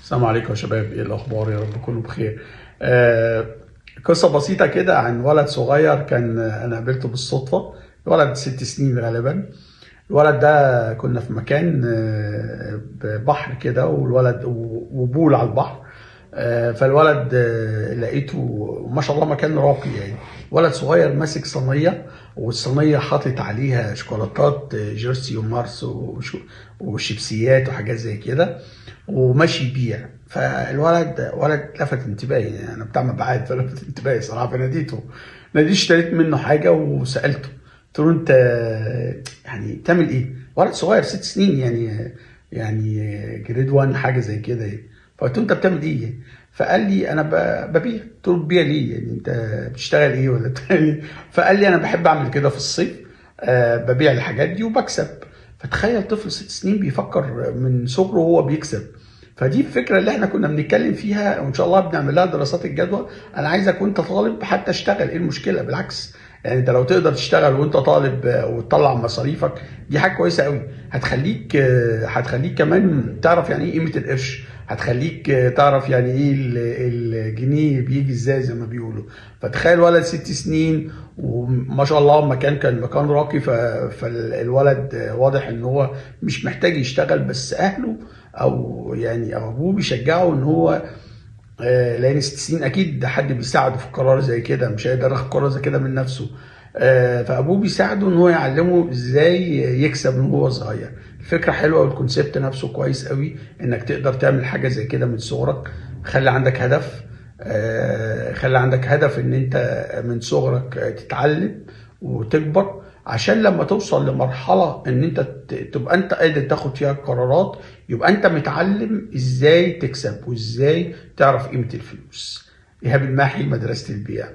السلام عليكم يا شباب، ايه الاخبار؟ يا رب تكونوا بخير. قصه بسيطه كده عن ولد صغير كان انا قابلته بالصدفه. ولد 6 سنين غالبا. الولد ده كنا في مكان بحر كده، والولد وبول على البحر. فالولد لقيته ما شاء الله مكان راقي يعني. ولد صغير ماسك صينيه، والصينيه حاطط عليها شوكولاتات جيرسي ومارس وشيبسيات وحاجات زي كده، وماشي يبيع. ولد لفت انتباهي، يعني انا بتاع مبيعات فلفت انتباهي صراحه. فناديته، اشتريت منه حاجه وسالته، قلت له انت يعني بتعمل ايه؟ ولد صغير 6 سنين يعني جريد 1 حاجه زي كده يعني. فقلت له انت بتعمل ايه؟ فقال لي انا ببيع. قلت له بتبيع ليه؟ يعني انت بتشتغل ايه ولا بتعمل ايه؟ فقال لي انا بحب اعمل كده في الصيف، ببيع الحاجات دي وبكسب. فتخيل طفل 6 سنين بيفكر من صغره وهو بيكسب. فدي الفكره اللي احنا كنا بنتكلم فيها، وان شاء الله بنعمل لها دراسات الجدوى. انا عايزك وانت طالب حتى اشتغل، ايه المشكله؟ بالعكس، يعني انت لو تقدر تشتغل وانت طالب وتطلع مصاريفك، دي حاجه كويسه قوي. هتخليك كمان تعرف يعني ايه قيمه القرش، هتخليك تعرف يعني ايه الجنيه بيجي ازاي زي ما بيقولوا. فتخيل ولد 6 سنين وما شاء الله كان مكان راقي. فالولد واضح ان هو مش محتاج يشتغل، بس اهله او ابوه بيشجعه ان هو لان 6 سنين اكيد حد بيساعده في قرار زي كده، مش هيقدر ياخد قرار زي كده من نفسه. فابوه بيساعده ان هو يعلمه ازاي يكسب من هو صغير. الفكره حلوه والكونسيبت نفسه كويس قوي، انك تقدر تعمل حاجه زي كده من صغرك. خلي عندك هدف، ان انت من صغرك تتعلم وتكبر، عشان لما توصل لمرحلة ان انت تبقى انت قادر تاخد فيها قرارات، يبقى انت متعلم ازاي تكسب وازاي تعرف قيمة الفلوس. ايهاب الماحي، مدرسة البيع.